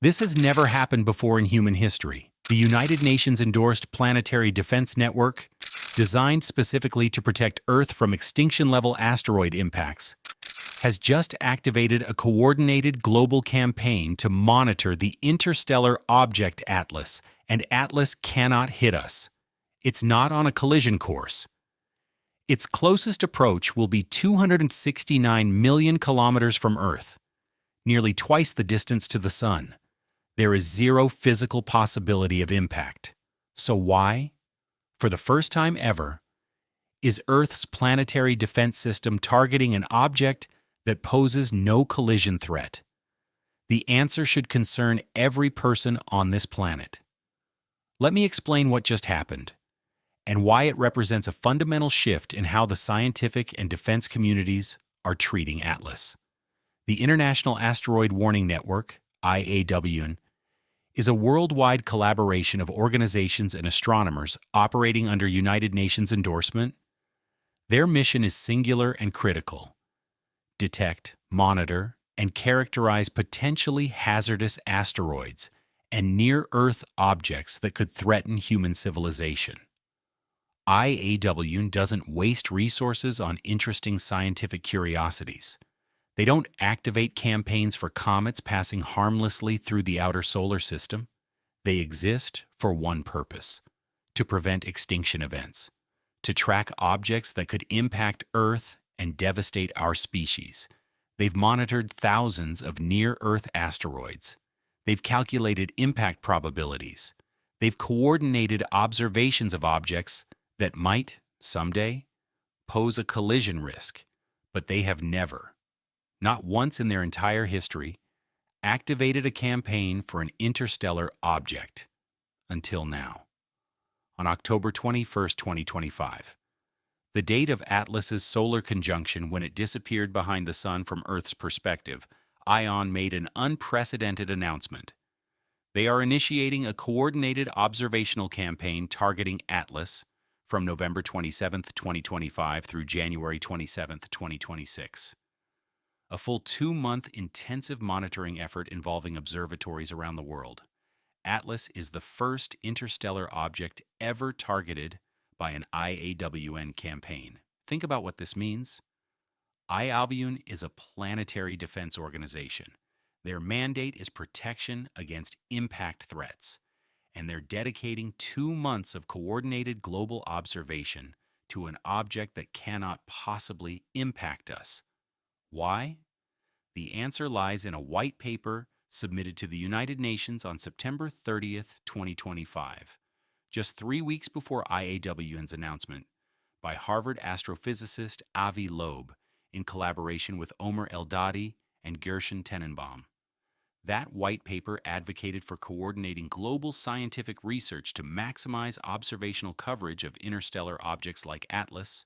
This has never happened before in human history. The United Nations-endorsed Planetary Defense Network, designed specifically to protect Earth from extinction-level asteroid impacts, has just activated a coordinated global campaign to monitor the interstellar object Atlas, and Atlas cannot hit us. It's not on a collision course. Its closest approach will be 269 million kilometers from Earth, nearly twice the distance to the Sun. There is zero physical possibility of impact. So why, for the first time ever, is Earth's planetary defense system targeting an object that poses no collision threat? The answer should concern every person on this planet. Let me explain what just happened and why it represents a fundamental shift in how the scientific and defense communities are treating Atlas. The International Asteroid Warning Network, IAWN, is a worldwide collaboration of organizations and astronomers operating under United Nations endorsement. Their mission is singular and critical: detect, monitor, and characterize potentially hazardous asteroids and near-Earth objects that could threaten human civilization. IAWN doesn't waste resources on interesting scientific curiosities. They don't activate campaigns for comets passing harmlessly through the outer solar system. They exist for one purpose: to prevent extinction events, to track objects that could impact Earth and devastate our species. They've monitored thousands of near-Earth asteroids. They've calculated impact probabilities. They've coordinated observations of objects that might, someday, pose a collision risk, but they have never, not once in their entire history, activated a campaign for an interstellar object until now. On October 21, 2025, the date of Atlas's solar conjunction when it disappeared behind the Sun from Earth's perspective, IAWN made an unprecedented announcement. They are initiating a coordinated observational campaign targeting Atlas from November 27, 2025 through January 27, 2026. A full 2-month intensive monitoring effort involving observatories around the world. Atlas is the first interstellar object ever targeted by an IAWN campaign. Think about what this means. IAWN is a planetary defense organization. Their mandate is protection against impact threats, and they're dedicating 2 months of coordinated global observation to an object that cannot possibly impact us. Why? The answer lies in a white paper submitted to the United Nations on September 30, 2025, just 3 weeks before IAWN's announcement, by Harvard astrophysicist Avi Loeb in collaboration with Omer Eldadi and Gershon Tenenbaum. That white paper advocated for coordinating global scientific research to maximize observational coverage of interstellar objects like Atlas,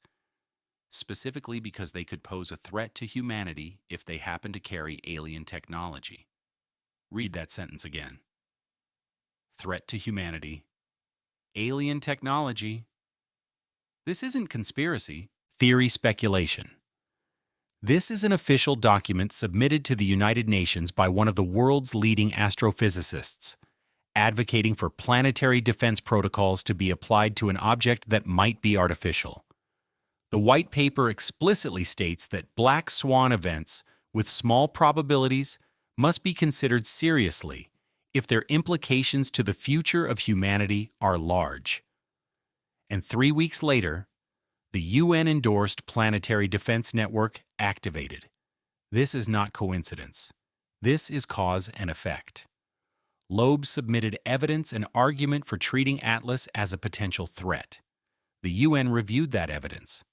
specifically because they could pose a threat to humanity if they happen to carry alien technology. Read that sentence again. Threat to humanity. Alien technology. This isn't conspiracy, theory speculation. This is an official document submitted to the United Nations by one of the world's leading astrophysicists, advocating for planetary defense protocols to be applied to an object that might be artificial. The white paper explicitly states that black swan events with small probabilities must be considered seriously if their implications to the future of humanity are large. And 3 weeks later, the UN-endorsed Planetary Defense Network activated. This is not coincidence. This is cause and effect. Loeb submitted evidence and argument for treating Atlas as a potential threat. The UN reviewed that evidence,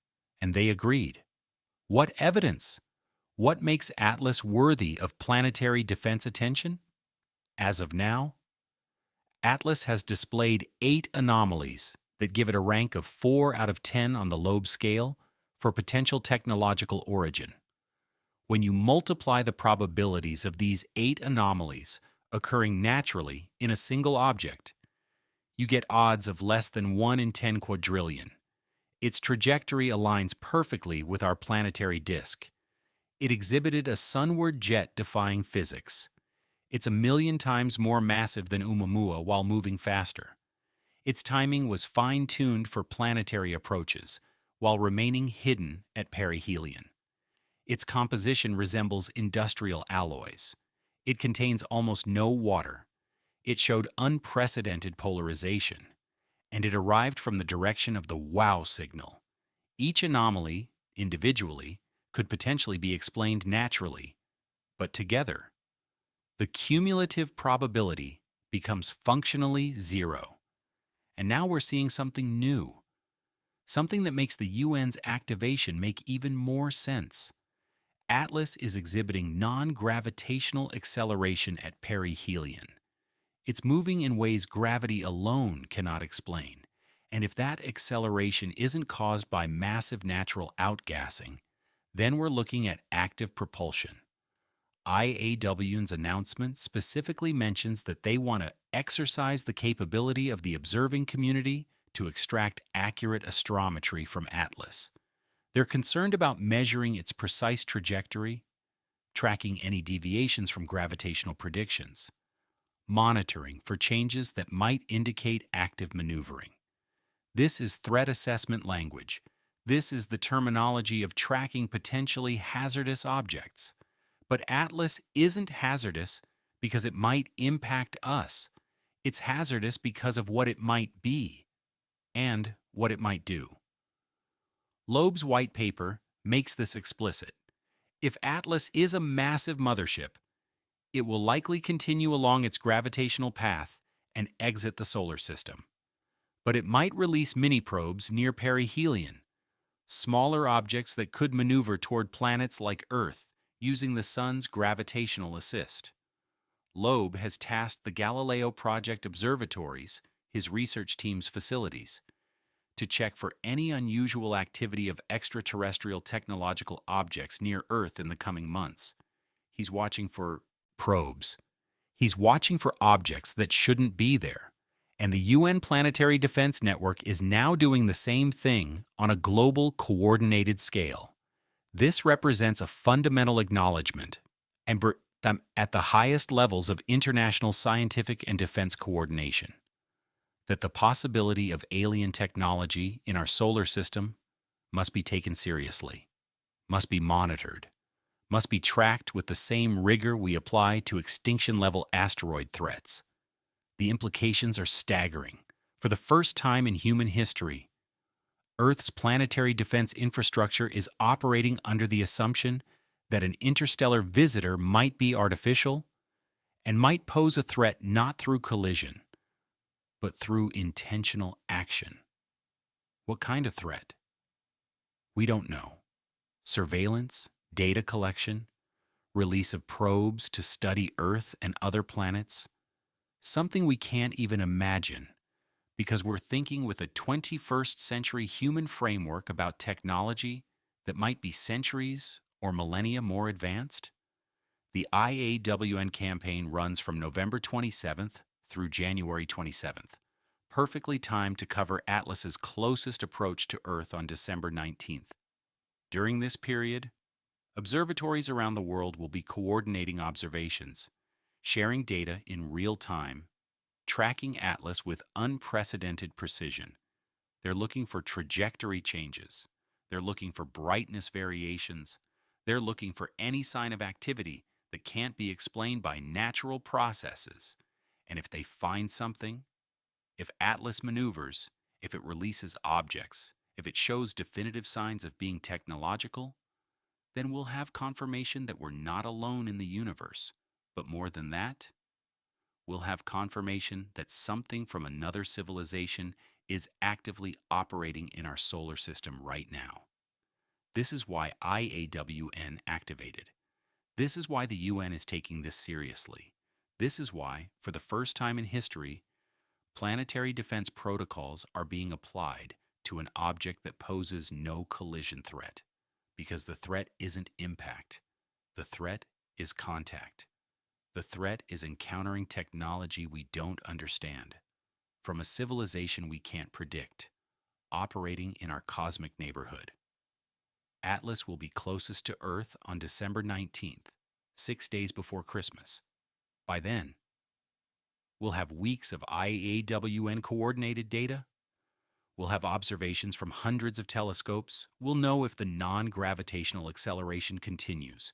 and they agreed. What evidence? What makes Atlas worthy of planetary defense attention? As of now, Atlas has displayed 8 anomalies that give it a rank of 4 out of 10 on the Loeb scale for potential technological origin. When you multiply the probabilities of these 8 anomalies occurring naturally in a single object, you get odds of less than 1 in 10 quadrillion. Its trajectory aligns perfectly with our planetary disk. It exhibited a sunward jet defying physics. It's 1 million times more massive than Oumuamua while moving faster. Its timing was fine-tuned for planetary approaches, while remaining hidden at perihelion. Its composition resembles industrial alloys. It contains almost no water. It showed unprecedented polarization, and it arrived from the direction of the wow signal. Each anomaly, individually, could potentially be explained naturally, but together, the cumulative probability becomes functionally zero. And now we're seeing something new, something that makes the UN's activation make even more sense. Atlas is exhibiting non-gravitational acceleration at perihelion. It's moving in ways gravity alone cannot explain. And if that acceleration isn't caused by massive natural outgassing, then we're looking at active propulsion. IAWN's announcement specifically mentions that they want to exercise the capability of the observing community to extract accurate astrometry from Atlas. They're concerned about measuring its precise trajectory, tracking any deviations from gravitational predictions, monitoring for changes that might indicate active maneuvering. This is threat assessment language. This is the terminology of tracking potentially hazardous objects. But Atlas isn't hazardous because it might impact us. It's hazardous because of what it might be and what it might do. Loeb's white paper makes this explicit. If Atlas is a massive mothership, it will likely continue along its gravitational path and exit the solar system. But it might release mini-probes near perihelion, smaller objects that could maneuver toward planets like Earth using the Sun's gravitational assist. Loeb has tasked the Galileo Project observatories, his research team's facilities, to check for any unusual activity of extraterrestrial technological objects near Earth in the coming months. He's watching for probes. He's watching for objects that shouldn't be there. And the UN Planetary Defense Network is now doing the same thing on a global, coordinated scale. This represents a fundamental acknowledgement and at the highest levels of international scientific and defense coordination that the possibility of alien technology in our solar system must be taken seriously, must be monitored, must be tracked with the same rigor we apply to extinction-level asteroid threats. The implications are staggering. For the first time in human history, Earth's planetary defense infrastructure is operating under the assumption that an interstellar visitor might be artificial and might pose a threat not through collision, but through intentional action. What kind of threat? We don't know. Surveillance, data collection, release of probes to study Earth and other planets, something we can't even imagine because we're thinking with a 21st century human framework about technology that might be centuries or millennia more advanced. The IAWN campaign runs from November 27th through January 27th, perfectly timed to cover Atlas's closest approach to Earth on December 19th. During this period, observatories around the world will be coordinating observations, sharing data in real time, tracking Atlas with unprecedented precision. They're looking for trajectory changes. They're looking for brightness variations. They're looking for any sign of activity that can't be explained by natural processes. And if they find something, if Atlas maneuvers, if it releases objects, if it shows definitive signs of being technological, then we'll have confirmation that we're not alone in the universe. But more than that, we'll have confirmation that something from another civilization is actively operating in our solar system right now. This is why IAWN activated. This is why the UN is taking this seriously. This is why, for the first time in history, planetary defense protocols are being applied to an object that poses no collision threat, because the threat isn't impact. The threat is contact. The threat is encountering technology we don't understand, from a civilization we can't predict, operating in our cosmic neighborhood. Atlas will be closest to Earth on December 19th, 6 days before Christmas. By then, we'll have weeks of IAWN-coordinated data. We'll have observations from hundreds of telescopes. We'll know if the non-gravitational acceleration continues.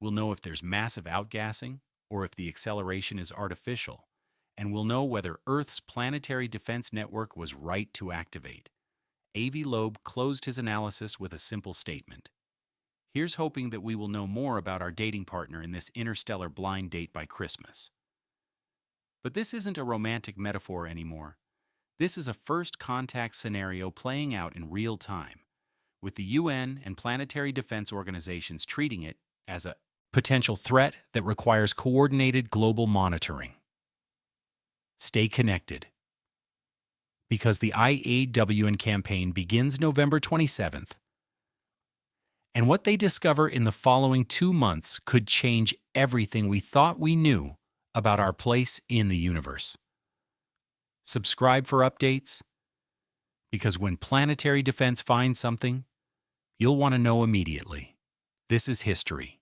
We'll know if there's massive outgassing or if the acceleration is artificial. And we'll know whether Earth's planetary defense network was right to activate. Avi Loeb closed his analysis with a simple statement. Here's hoping that we will know more about our dating partner in this interstellar blind date by Christmas. But this isn't a romantic metaphor anymore. This is a first contact scenario playing out in real time, with the UN and planetary defense organizations treating it as a potential threat that requires coordinated global monitoring. Stay connected, because the IAWN campaign begins November 27th, and what they discover in the following 2 months could change everything we thought we knew about our place in the universe. Subscribe for updates, because when planetary defense finds something, you'll want to know immediately. This is history,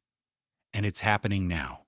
and it's happening now.